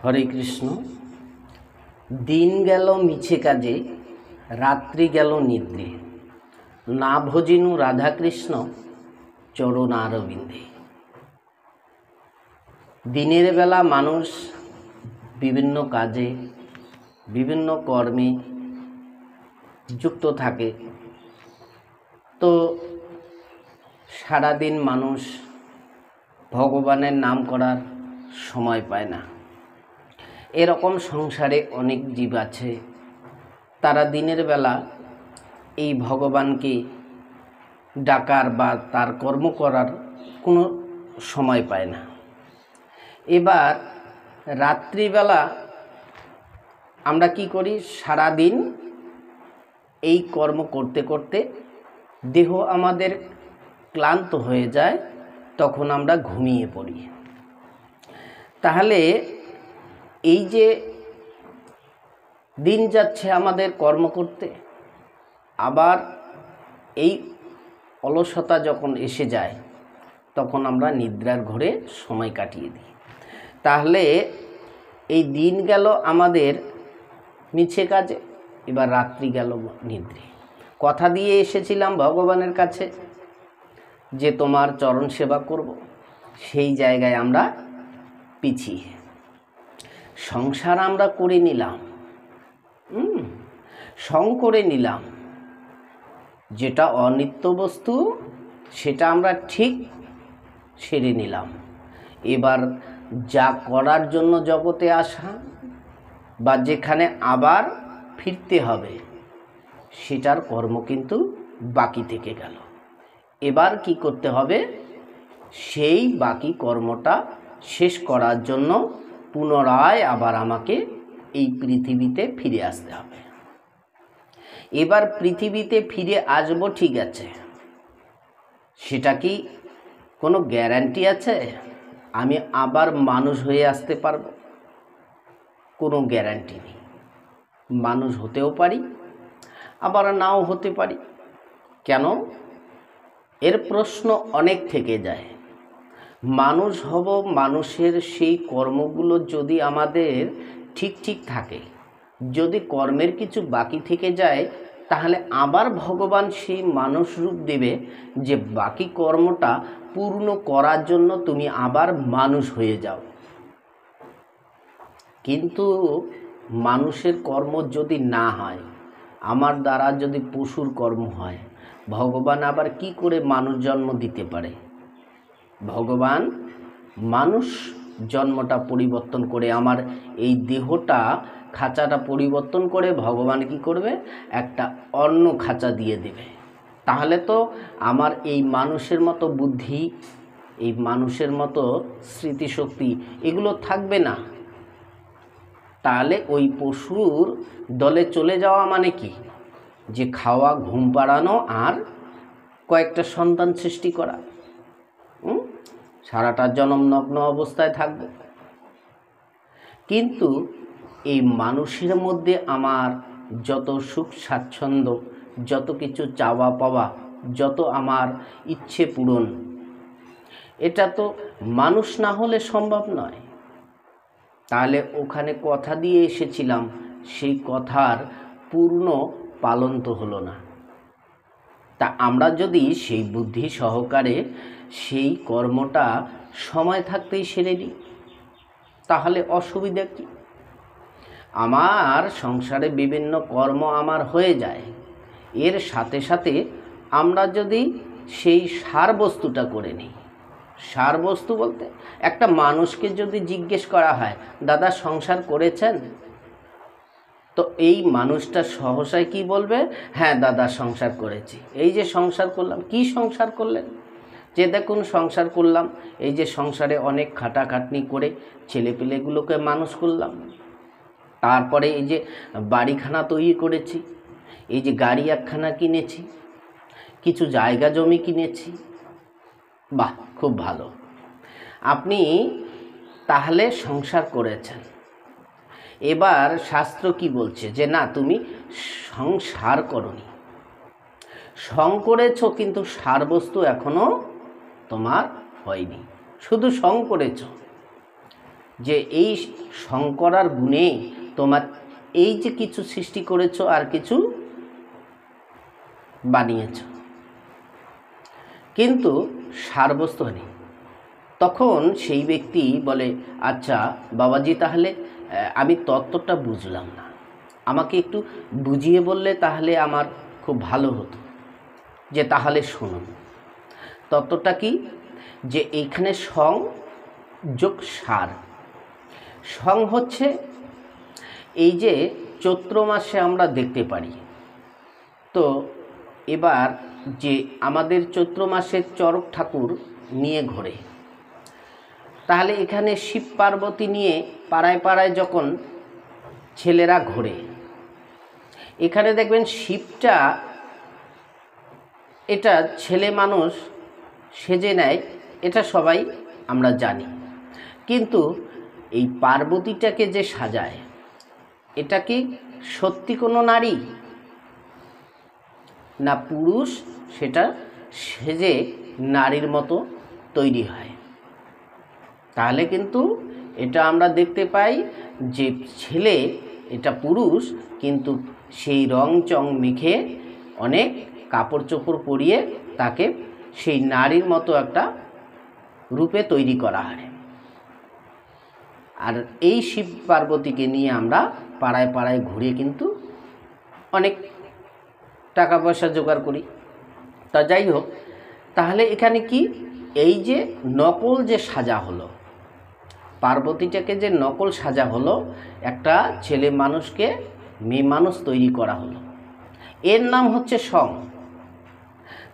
হরে কৃষ্ণ। দিন গেল মিছে কাজে, রাত্রি গেল নিদ্রে, না ভজিনু রাধাকৃষ্ণ চরণারবিন্দে। দিনের বেলা মানুষ বিভিন্ন কাজে বিভিন্ন কর্মে যুক্ত থাকে, তো সারাদিন মানুষ ভগবানের নাম করার সময় পায় না। এরকম সংসারে অনেক জীব আছে, তারা দিনের বেলা এই ভগবানকে ডাকার বা তার কর্ম করার কোনো সময় পায় না। এবার রাত্রিবেলা আমরা কি করি, সারাদিন এই কর্ম করতে করতে দেহ আমাদের ক্লান্ত হয়ে যায়, তখন আমরা ঘুমিয়ে পড়ি। তাহলে এই যে দিন যাচ্ছে আমাদের কর্ম করতে, আবার এই অলসতা যখন এসে যায় তখন আমরা নিদ্রার ঘরে সময় কাটিয়ে দিই। তাহলে এই দিন গেল আমাদের মিছে কাজে, এবার রাত্রি গেল নিদ্রে। কথা দিয়ে এসেছিলাম ভগবানের কাছে যে তোমার চরণ সেবা করব, সেই জায়গায় আমরা পিছিয়ে সংসার আমরা করে নিলাম, সং করে নিলাম। যেটা অনিত্য বস্তু সেটা আমরা ঠিক সেরে নিলাম। এবার যা করার জন্য জগতে আসা বা যেখানে আবার ফিরতে হবে, সেটার কর্ম কিন্তু বাকি থেকে গেল। এবার কি করতে হবে, সেই বাকি কর্মটা শেষ করার জন্য পুনরায় আবার আমাকে এই পৃথিবীতে ফিরে আসতে হবে। এবার পৃথিবীতে ফিরে আসবো, ঠিক আছে, সেটা কি কোনো গ্যারান্টি আছে আমি আবার মানুষ হয়ে আসতে পারবো? কোনো গ্যারান্টি নেই। মানুষ হতেও পারি, আবার নাও হতে পারি। কেন? এর প্রশ্ন অনেক থেকে যায়। মানুষ হব, মানুষের সেই কর্মগুলো যদি আমাদের ঠিক ঠিক থাকে, যদি কর্মের কিছু বাকি থেকে যায়, তাহলে আবার ভগবান সেই মানুষ রূপ দেবে যে বাকি কর্মটা পূর্ণ করার জন্য তুমি আবার মানুষ হয়ে যাও। কিন্তু মানুষের কর্ম যদি না হয়, আমার দ্বারা যদি পশুর কর্ম হয়, ভগবান আবার কি করে মানুষ জন্ম দিতে পারে? ভগবান মানুষ জন্মটা পরিবর্তন করে, আমার এই দেহটা খাঁচাটা পরিবর্তন করে ভগবান কি করবে, একটা অন্য খাঁচা দিয়ে দেবে। তাহলে তো আমার এই মানুষের মতো বুদ্ধি, এই মানুষের মতো স্মৃতিশক্তি এগুলো থাকবে না। তাহলে ওই পশুর দলে চলে যাওয়া মানে কি, যে খাওয়া, ঘুম পাড়ানো আর কয়েকটা সন্তান সৃষ্টি করা, সারাটা জনম নগ্ন অবস্থায় থাকবে। কিন্তু এই মানুষের মধ্যে আমার যত সুখ স্বাচ্ছন্দ্য, যত কিছু চাওয়া পাওয়া, যত আমার ইচ্ছে পূরণ, এটা তো মানুষ না হলে সম্ভব নয়। তাহলে ওখানে কথা দিয়ে এসেছিলাম, সেই কথার পূর্ণ পালন তো হলো না। তা আমরা যদি সেই বুদ্ধি সহকারে সেই কর্মটা সময় থাকতেই সেরে নিই, তাহলে অসুবিধা কি? আমার সংসারে বিভিন্ন কর্ম আমার হয়ে যায়, এর সাথে সাথে আমরা যদি সেই সার বস্তুটা করে নিই। সার বস্তু বলতে একটা মানুষকে যদি জিজ্ঞেস করা হয়, দাদা সংসার করেছেন? তো এই মানুষটা সহসায় কি বলবে, হ্যাঁ দাদা সংসার করেছি। এই যে সংসার করলাম, কি সংসার করলেন? যে দেখুন সংসার করলাম, এই যে সংসারে অনেক খাটাখাটনি করে ছেলেপিলেগুলোকে মানুষ করলাম, তারপরে এই যে বাড়িখানা তৈরি করেছি, এই যে গাড়ি একখানা কিনেছি, কিছু জায়গা জমি কিনেছি। বাহ, খুব ভালো, আপনি তাহলে সংসার করেছেন। এবার শাস্ত্র কি বলছে, যে না তুমি সংসার করনি, সং করেছ, কিন্তু সার বস্তু এখনো তোমার হয়নি, শুধু সং করেছ। যে এই সং করার গুণে তোমার এই যে কিছু সৃষ্টি করেছো আর কিছু বানিয়েছ, কিন্তু সারবস্তু নেই। তখন সেই ব্যক্তি বলে, আচ্ছা বাবাজি, তাহলে আমি তত্ত্বটা বুঝলাম না, আমাকে একটু বুঝিয়ে বললে তাহলে আমার খুব ভালো হতো। যে তাহলে শুনুন, তত্ত্বটা কি, যে এইখানে সং যোগ সার। সং হচ্ছে এই যে চৈত্র মাসে আমরা দেখতে পারি, তো এবার যে আমাদের চৈত্র মাসে চড়ক ঠাকুর নিয়ে ঘোরে, তাহলে এখানে শিব পার্বতী নিয়ে পাড়ায় পাড়ায় যখন ছেলেরা ঘোরে, এখানে দেখবেন শিবটা এটা ছেলে মানুষ সেজে নেয়, এটা সবাই আমরা জানি। কিন্তু এই পার্বতীটাকে যে সাজায়, এটা কি সত্যি কোনো নারী না পুরুষ সেটা সেজে নারীর মতো তৈরি হয়? তাহলে কিন্তু এটা আমরা দেখতে পাই যে ছেলে এটা পুরুষ, কিন্তু সেই রং চং মেখে অনেক কাপড় চোপড় পরিয়ে তাকে সেই নারীর মতো একটা রূপে তৈরি করা হয়। আর এই শিব পার্বতীকে নিয়ে আমরা পাড়ায় পাড়ায় ঘুরে কিন্তু অনেক টাকা পয়সা জোগাড় করি। তা যাই হোক, তাহলে এখানে কি, এই যে নকল যে সাজা হলো, পার্বতীটাকে যে নকল সাজা হলো, একটা ছেলে মানুষকে মেয়ে মানুষ তৈরি করা হলো, এর নাম হচ্ছে সং।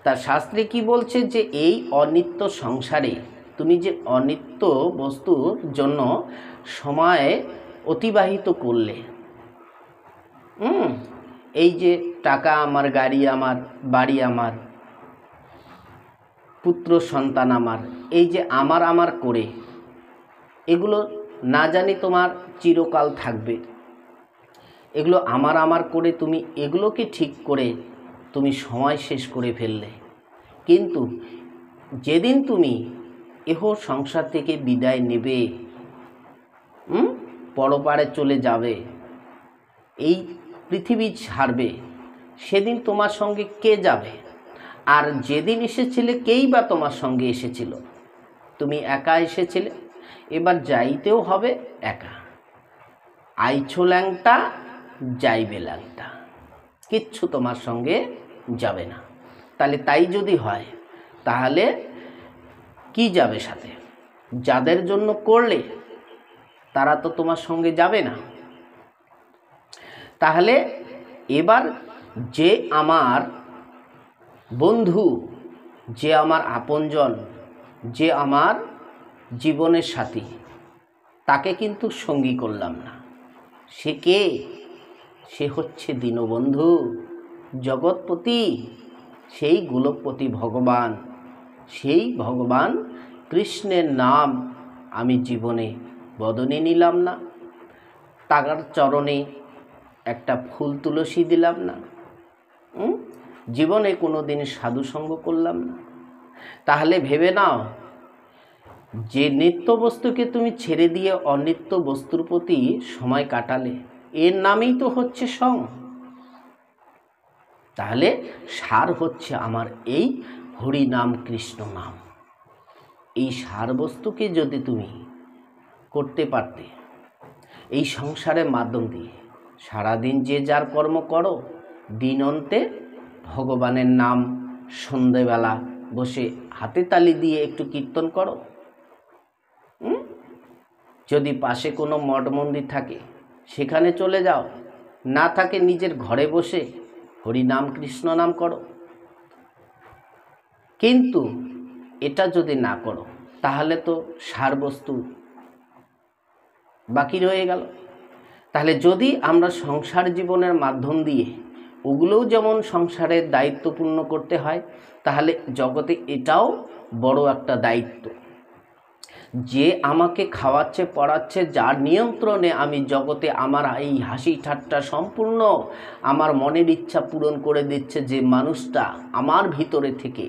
তার শাস্ত্রে কি বলছে, যে এই অনিত্য সংসারে তুমি যে অনিত্য বস্তুর জন্য সময় অতিবাহিত করলে, এই যে টাকা আমার, গাড়ি আমার, বাড়ি আমার, পুত্র সন্তান আমার, এই যে আমার আমার করে, এগুলো না জানি তোমার চিরকাল থাকবে, এগুলো আমার আমার করে তুমি এগুলোকে ঠিক করে তুমি সময় শেষ করে ফেললে। কিন্তু যেদিন তুমি এহ সংসার থেকে বিদায় নেবে, পরপারে চলে যাবে, এই পৃথিবী ছাড়বে, সেদিন তোমার সঙ্গে কে যাবে? আর যেদিন এসেছিলে, কেই বা তোমার সঙ্গে এসেছিল? তুমি একা এসেছিলে, এবার যাইতেও হবে একা। আইছো ল্যাংটা, যাইবে ল্যাংটা, কিচ্ছু তোমার সঙ্গে যাবে না। তাহলে তাই যদি হয়, তাহলে কি যাবে সাথে? যাদের জন্য করলে তারা তো তোমার সঙ্গে যাবে না। তাহলে এবার যে আমার বন্ধু, যে আমার আপনজন, যে আমার জীবনের সাথী, তাকে কিন্তু সঙ্গী করলাম না। সে কে? সে হচ্ছে দীনবন্ধু, জগৎপতি, সেই গোলকপতি ভগবান। সেই ভগবান কৃষ্ণের নাম আমি জীবনে বদনে নিলাম না, তার চরণে একটা ফুল তুলসী দিলাম না, জীবনে কোনো দিন সাধুসঙ্গ করলাম না। তাহলে ভেবে নাও, যে নিত্য বস্তুকে তুমি ছেড়ে দিয়ে অনিত্য বস্তুর প্রতি সময় কাটালে, এর নামই তো হচ্ছে সং। তাহলে সার হচ্ছে আমার এই হরি নাম, কৃষ্ণ নাম। এই সার বস্তুকে যদি তুমি করতে পারতে এই সংসারের মাধ্যম দিয়ে, সারাদিন যে যার কর্ম করো, দিন অন্তে ভগবানের নাম সন্ধেবেলা বসে হাতে তালি দিয়ে একটু কীর্তন করো। যদি পাশে কোনো মঠ মন্দির থাকে সেখানে চলে যাও, না থাকে নিজের ঘরে বসে হরি নাম কৃষ্ণ নাম করো। কিন্তু এটা যদি না করো, তাহলে তো সারবস্তু বাকি রয়ে গেল। তাহলে যদি আমরা সংসার জীবনের মাধ্যম দিয়ে ওগুলোও যেমন সংসারের দায়িত্ব পূর্ণ করতে হয়, তাহলে জগতে এটাও বড় একটা দায়িত্ব। যে আমাকে খাওয়াচ্ছে, পড়াচ্ছে, যার নিয়ন্ত্রণে আমি জগতে আমার এই হাসি ঠাট্টা সম্পূর্ণ আমার মনের ইচ্ছা পূরণ করে দিচ্ছে, যে মানুষটা আমার ভিতরে থেকে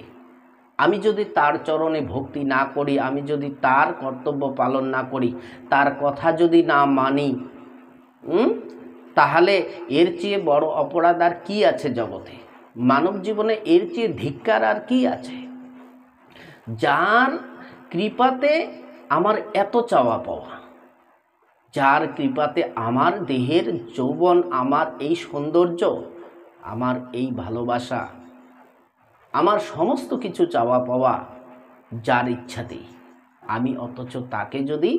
আমি যদি তার চরণে ভক্তি না করি, আমি যদি তার কর্তব্য পালন না করি, তার কথা যদি না মানি, তাহলে এর চেয়ে বড় অপরাধ আর কি আছে জগতে? মানব জীবনে এর চেয়ে ধিক্কার আর কি আছে? যার কৃপাতে আমার এত চাওয়া পাওয়া, যার কৃপাতে আমার দেহের যৌবন, আমার এই সৌন্দর্য, আমার এই ভালোবাসা, আমার সমস্ত কিছু চাওয়া পাওয়া, যার ইচ্ছাতেই আমি, অথচ তাকে যদি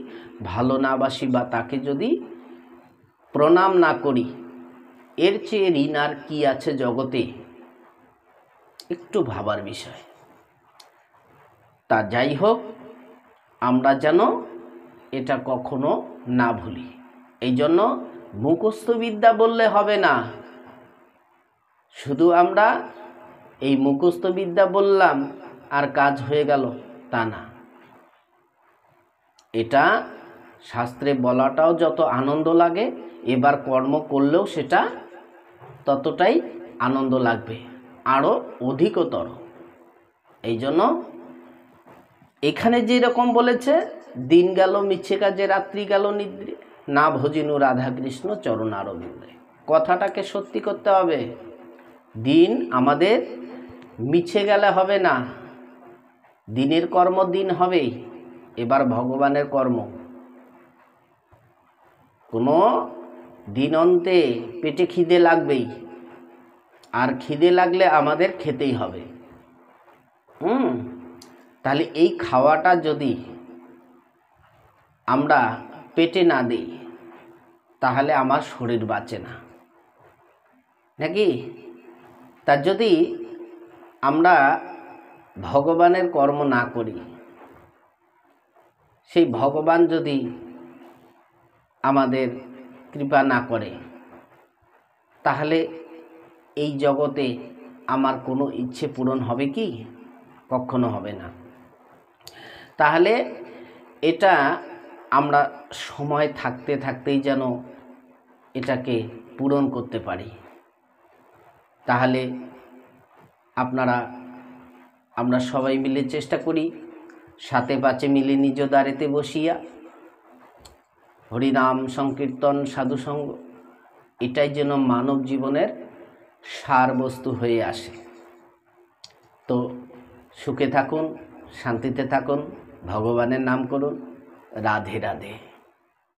ভালো না বাসি বা তাকে যদি প্রণাম না করি, এর চেয়ে ঋণ আর কি আছে জগতে? একটু ভাবার বিষয়। তা যাই হোক, আমরা যেন এটা কখনো না ভুলি। এই জন্য মুখস্থ বিদ্যা বললে হবে না। শুধু আমরা এই মুখস্থ বিদ্যা বললাম আর কাজ হয়ে গেল, তা না। এটা শাস্ত্রে বলাটাও যত আনন্দ লাগে, এবার কর্ম করলেও সেটা ততটাই আনন্দ লাগবে, আরও অধিকতর। এই জন্য এখানে যেরকম বলেছে, দিন গেল মিছে কাজে, রাত্রি গেল নিদ্রে, না ভজিনু রাধাকৃষ্ণ চরণারবিন্দে। কথাটাকে সত্যি করতে হবে। দিন আমাদের মিছে গেলে হবে না, দিনের কর্ম দিন হবেই। এবার ভগবানের কর্ম, কোনো দিন অন্তে পেটে খিদে লাগবেই, আর খিদে লাগলে আমাদের খেতেই হবে। তাহলে এই খাওয়াটা যদি আমরা পেটে না দিই, তাহলে আমার শরীর বাঁচে না, নাকি? তা যদি আমরা ভগবানের কর্ম না করি, সেই ভগবান যদি আমাদের কৃপা না করে, তাহলে এই জগতে আমার কোনো ইচ্ছে পূরণ হবে কি? কখনো হবে না। তাহলে এটা আমরা সময় থাকতে থাকতেই যেন এটাকে পূরণ করতে পারি। তাহলে আমরা সবাই মিলে চেষ্টা করি, সাথে পাচে মিলে নিজ দ্বারেতে বসিয়া হরিনাম সংকীর্তন সাধুসঙ্গ, এটাই যেন মানব জীবনের সার বস্তু হয়ে আসে। তো সুখে থাকুন, শান্তিতে থাকুন, ভগবানের নাম করুন। রাধে রাধে।